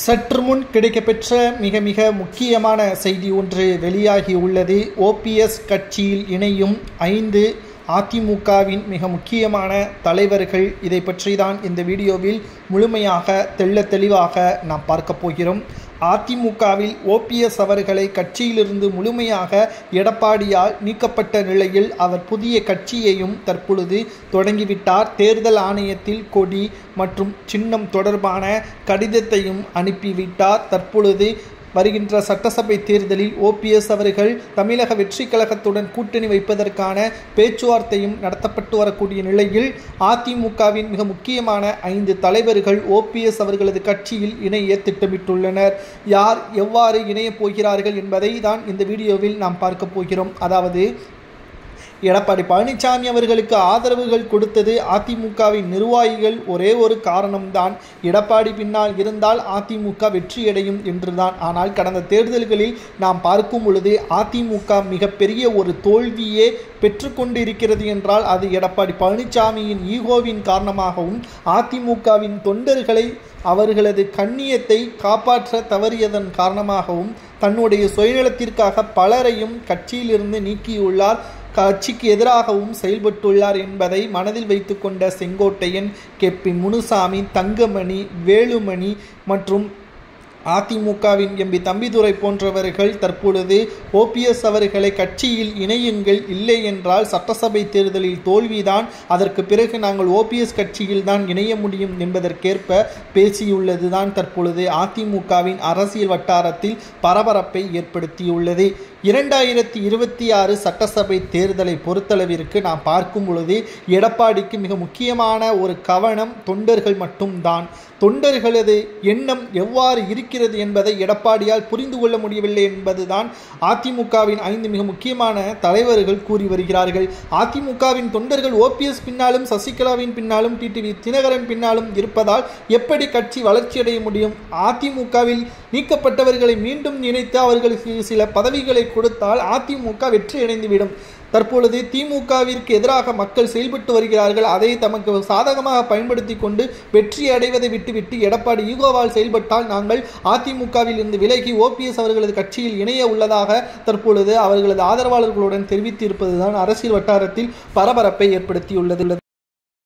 சற்று முன் கிடைக்கப்பெற்ற மிக முக்கியமான செய்தி ஒன்று வெளியாகி உள்ளது. ஓபிஎஸ் கட்சியில் இணையும் 5 அதிமுகவின் மிக முக்கியமான தலைவர்கள். இதை பற்றி தான் இந்த வீடியோவில் முழுமையாக தெளிவாக நாம் பார்க்க போகிறோம். அதிமுகவில் ஓபிஎஸ் அவர்களை கட்சியிலிருந்து முழுமையாக எடப்பாடியால் நீக்கப்பட்ட நிலையில் அவர் புதிய கட்சியையும் தற்பொழுது தொடங்கிவிட்டார். தேர்தல் ஆணையத்தில் கொடி மற்றும் சின்னம் தொடர்பான கடிதத்தையும் அனுப்பிவிட்டார். தற்பொழுது வருகின்ற சட்டசபை தேர்தலில் ஓபிஎஸ் அவர்கள் தமிழக வெற்றி கழகத்துடன் கூட்டணி வைப்பதற்கான பேச்சுவார்த்தையும் நடத்தப்பட்டு வரக்கூடிய நிலையில் அதிமுகவின் மிக முக்கியமான 5 தலைவர்கள் ஓபிஎஸ் அவர்களது கட்சியில் இணைய திட்டமிட்டுள்ளனர். யார் எவ்வாறு இணையப் போகிறார்கள் என்பதை தான் இந்த வீடியோவில் நாம் பார்க்க போகிறோம். அதாவது எடப்பாடி பழனிசாமி அவர்களுக்கு ஆதரவுகள் கொடுத்தது அதிமுகவின் நிர்வாகிகள். ஒரே ஒரு காரணம்தான், எடப்பாடி பின்னால் இருந்தால் அதிமுக வெற்றியடையும் என்றுதான். ஆனால் கடந்த தேர்தல்களில் நாம் பார்க்கும் பொழுது அதிமுக மிகப்பெரிய ஒரு தோல்வியே பெற்றுக்கொண்டு இருக்கிறது என்றால் அது எடப்பாடி பழனிசாமியின் ஈகோவின் காரணமாகவும் அதிமுகவின் தொண்டர்களை அவர்களது கண்ணியத்தை காப்பாற்ற தவறியதன் காரணமாகவும் தன்னுடைய சுயநலத்திற்காக பலரையும் கட்சியிலிருந்து நீக்கியுள்ளார். கட்சிக்கு எதிராகவும் செயல்பட்டுள்ளார் என்பதை மனதில் வைத்து கொண்ட செங்கோட்டையன், கே.பி. முனுசாமி, தங்கமணி, வேலுமணி மற்றும் அதிமுகவின் எம்பி தம்பிதுரை போன்றவர்கள் தற்பொழுது ஓபிஎஸ் அவர்களை கட்சியில் இணையுங்கள், இல்லை என்றால் சட்டசபை தேர்தலில் தோல்விதான், அதற்கு பிறகு நாங்கள் ஓபிஎஸ் கட்சியில் தான் இணைய முடியும் என்பதற்கேற்ப பேசியுள்ளது தான் தற்பொழுது அதிமுகவின் அரசியல் வட்டாரத்தில் பரபரப்பை ஏற்படுத்தியுள்ளது. 2026 சட்டசபை தேர்தலை பொறுத்தளவிற்கு நாம் பார்க்கும் பொழுது எடப்பாடிக்கு மிக முக்கியமான ஒரு கவனம் தொண்டர்கள் மட்டும்தான். தொண்டர்களது எண்ணம் எவ்வாறு இருக்கிறது என்பதை எடப்பாடியால் புரிந்து கொள்ள முடியவில்லை என்பதுதான் அதிமுகவின் 5 மிக முக்கியமான தலைவர்கள் கூறி வருகிறார்கள். அதிமுகவின் தொண்டர்கள் ஓபிஎஸ் பின்னாலும் சசிகலாவின் பின்னாலும் டிடிவி தினகரன் பின்னாலும் இருப்பதால் எப்படி கட்சி வளர்ச்சியடைய முடியும்? அதிமுகவில் நீக்கப்பட்டவர்களை மீண்டும் இணைத்து அவர்களுக்கு சில பதவிகளை கொடுத்தால் அதிமுக வெற்றி அடைந்துவிடும். தற்பொழுது திமுகவிற்கு எதிராக மக்கள் செயல்பட்டு வருகிறார்கள். அதை தமக்கு சாதகமாக பயன்படுத்தி கொண்டு வெற்றி அடைவதை விட்டுவிட்டு எடப்பாடி ஈகோவால் செயல்பட்டால் நாங்கள் அதிமுகவில் இருந்து விலகி ஓபிஎஸ் அவர்களது கட்சியில் இணைய உள்ளதாக தற்பொழுது அவர்களது ஆதரவாளர்களுடன் தெரிவித்து இருப்பதுதான் அரசியல் வட்டாரத்தில் பரபரப்பை ஏற்படுத்தியுள்ளது.